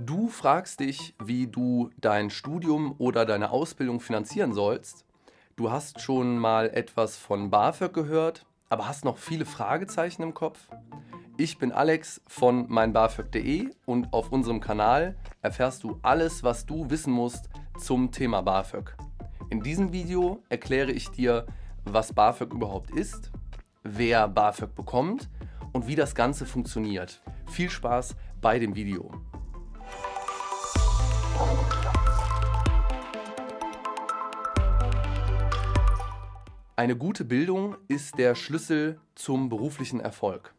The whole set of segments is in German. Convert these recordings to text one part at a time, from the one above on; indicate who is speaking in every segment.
Speaker 1: Du fragst dich, wie du dein Studium oder deine Ausbildung finanzieren sollst. Du hast schon mal etwas von BAföG gehört, aber hast noch viele Fragezeichen im Kopf? Ich bin Alex von meinbafög.de und auf unserem Kanal erfährst du alles, was du wissen musst zum Thema BAföG. In diesem Video erkläre ich dir, was BAföG überhaupt ist, wer BAföG bekommt und wie das Ganze funktioniert. Viel Spaß bei dem Video. Eine gute Bildung ist der Schlüssel zum beruflichen Erfolg.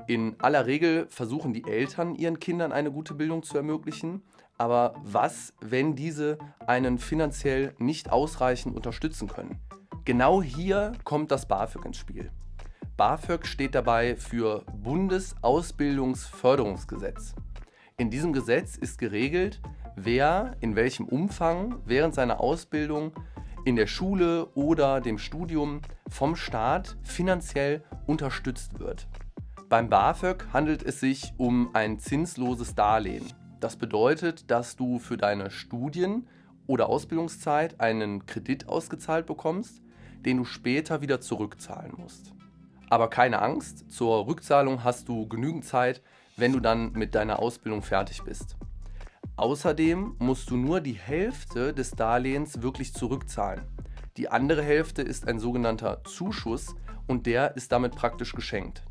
Speaker 1: In aller Regel versuchen die Eltern ihren Kindern eine gute Bildung zu ermöglichen, aber was, wenn diese einen finanziell nicht ausreichend unterstützen können? Genau hier kommt das BAföG ins Spiel. BAföG steht dabei für Bundesausbildungsförderungsgesetz. In diesem Gesetz ist geregelt, wer in welchem Umfang während seiner Ausbildung in der Schule oder dem Studium vom Staat finanziell unterstützt wird. Beim BAföG handelt es sich um ein zinsloses Darlehen. Das bedeutet, dass du für deine Studien- oder Ausbildungszeit einen Kredit ausgezahlt bekommst, den du später wieder zurückzahlen musst. Aber keine Angst, zur Rückzahlung hast du genügend Zeit, wenn du dann mit deiner Ausbildung fertig bist. Außerdem musst du nur die Hälfte des Darlehens wirklich zurückzahlen. Die andere Hälfte ist ein sogenannter Zuschuss und der ist damit praktisch geschenkt.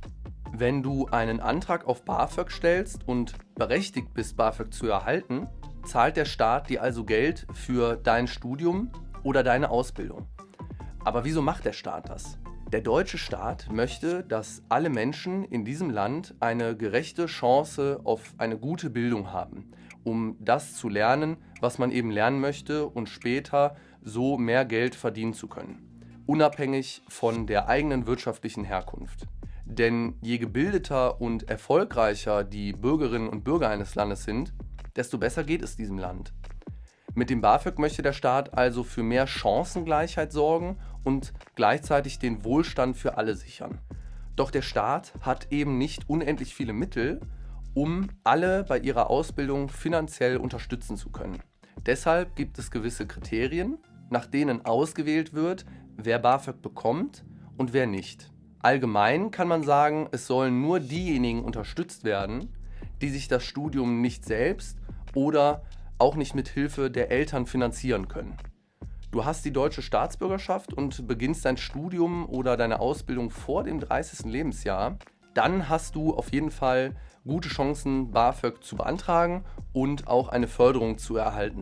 Speaker 1: Wenn du einen Antrag auf BAföG stellst und berechtigt bist, BAföG zu erhalten, zahlt der Staat dir also Geld für dein Studium oder deine Ausbildung. Aber wieso macht der Staat das? Der deutsche Staat möchte, dass alle Menschen in diesem Land eine gerechte Chance auf eine gute Bildung haben, um das zu lernen, was man eben lernen möchte und später so mehr Geld verdienen zu können, unabhängig von der eigenen wirtschaftlichen Herkunft. Denn je gebildeter und erfolgreicher die Bürgerinnen und Bürger eines Landes sind, desto besser geht es diesem Land. Mit dem BAföG möchte der Staat also für mehr Chancengleichheit sorgen und gleichzeitig den Wohlstand für alle sichern. Doch der Staat hat eben nicht unendlich viele Mittel, um alle bei ihrer Ausbildung finanziell unterstützen zu können. Deshalb gibt es gewisse Kriterien, nach denen ausgewählt wird, wer BAföG bekommt und wer nicht. Allgemein kann man sagen, es sollen nur diejenigen unterstützt werden, die sich das Studium nicht selbst oder auch nicht mit Hilfe der Eltern finanzieren können. Du hast die deutsche Staatsbürgerschaft und beginnst dein Studium oder deine Ausbildung vor dem 30. Lebensjahr, dann hast du auf jeden Fall gute Chancen, BAföG zu beantragen und auch eine Förderung zu erhalten.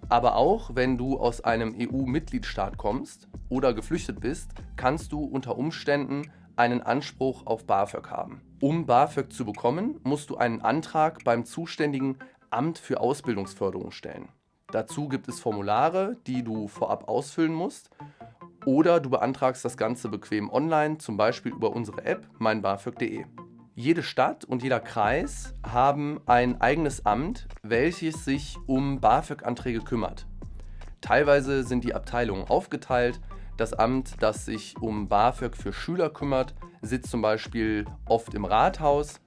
Speaker 1: Aber auch wenn du aus einem EU-Mitgliedstaat kommst oder geflüchtet bist, kannst du unter Umständen einen Anspruch auf BAföG haben. Um BAföG zu bekommen, musst du einen Antrag beim zuständigen Amt für Ausbildungsförderung stellen. Dazu gibt es Formulare, die du vorab ausfüllen musst, oder du beantragst das Ganze bequem online, zum Beispiel über unsere App meinbafög.de. Jede Stadt und jeder Kreis haben ein eigenes Amt, welches sich um BAföG-Anträge kümmert. Teilweise sind die Abteilungen aufgeteilt. Das Amt, das sich um BAföG für Schüler kümmert, sitzt zum Beispiel oft im Rathaus.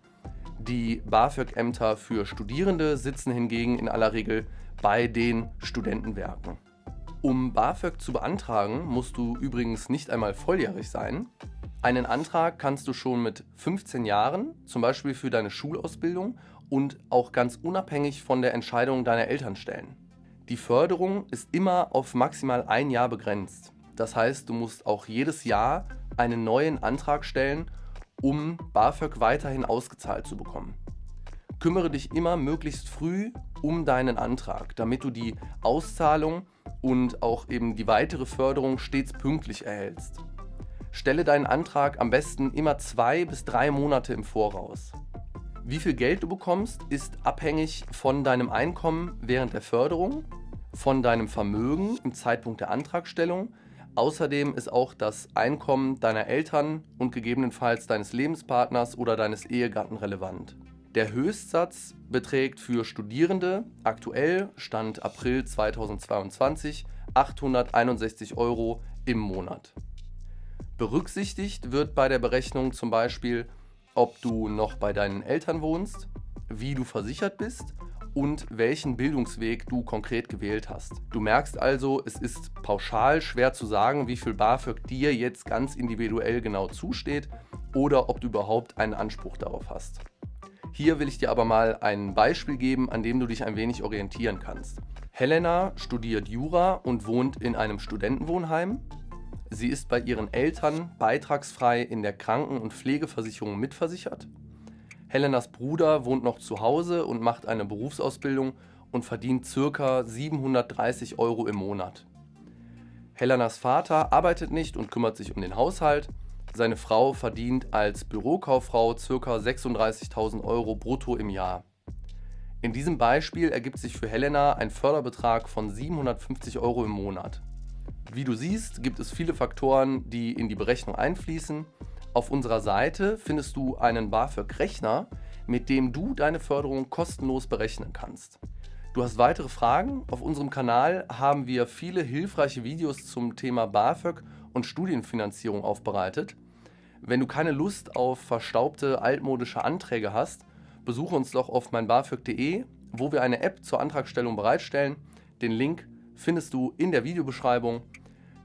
Speaker 1: Die BAföG-Ämter für Studierende sitzen hingegen in aller Regel bei den Studentenwerken. Um BAföG zu beantragen, musst du übrigens nicht einmal volljährig sein. Einen Antrag kannst du schon mit 15 Jahren, zum Beispiel für deine Schulausbildung und auch ganz unabhängig von der Entscheidung deiner Eltern stellen. Die Förderung ist immer auf maximal ein Jahr begrenzt. Das heißt, du musst auch jedes Jahr einen neuen Antrag stellen, um BAföG weiterhin ausgezahlt zu bekommen. Kümmere dich immer möglichst früh um deinen Antrag, damit du die Auszahlung und auch eben die weitere Förderung stets pünktlich erhältst. Stelle deinen Antrag am besten immer 2 bis 3 Monate im Voraus. Wie viel Geld du bekommst, ist abhängig von deinem Einkommen während der Förderung, von deinem Vermögen im Zeitpunkt der Antragstellung. Außerdem ist auch das Einkommen deiner Eltern und gegebenenfalls deines Lebenspartners oder deines Ehegatten relevant. Der Höchstsatz beträgt für Studierende aktuell, Stand April 2022, 861 € im Monat. Berücksichtigt wird bei der Berechnung zum Beispiel, ob du noch bei deinen Eltern wohnst, wie du versichert bist und welchen Bildungsweg du konkret gewählt hast. Du merkst also, es ist pauschal schwer zu sagen, wie viel BAföG dir jetzt ganz individuell genau zusteht oder ob du überhaupt einen Anspruch darauf hast. Hier will ich dir aber mal ein Beispiel geben, an dem du dich ein wenig orientieren kannst. Helena studiert Jura und wohnt in einem Studentenwohnheim. Sie ist bei ihren Eltern beitragsfrei in der Kranken- und Pflegeversicherung mitversichert. Helenas Bruder wohnt noch zu Hause und macht eine Berufsausbildung und verdient ca. 730 € im Monat. Helenas Vater arbeitet nicht und kümmert sich um den Haushalt. Seine Frau verdient als Bürokauffrau ca. 36.000 € brutto im Jahr. In diesem Beispiel ergibt sich für Helena ein Förderbetrag von 750 € im Monat. Wie du siehst, gibt es viele Faktoren, die in die Berechnung einfließen. Auf unserer Seite findest du einen BAföG-Rechner, mit dem du deine Förderung kostenlos berechnen kannst. Du hast weitere Fragen? Auf unserem Kanal haben wir viele hilfreiche Videos zum Thema BAföG und Studienfinanzierung aufbereitet. Wenn du keine Lust auf verstaubte, altmodische Anträge hast, besuche uns doch auf meinbafög.de, wo wir eine App zur Antragstellung bereitstellen. Den Link findest du in der Videobeschreibung.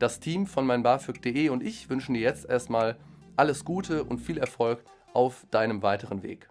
Speaker 1: Das Team von meinbafög.de und ich wünschen dir jetzt erstmal alles Gute und viel Erfolg auf deinem weiteren Weg.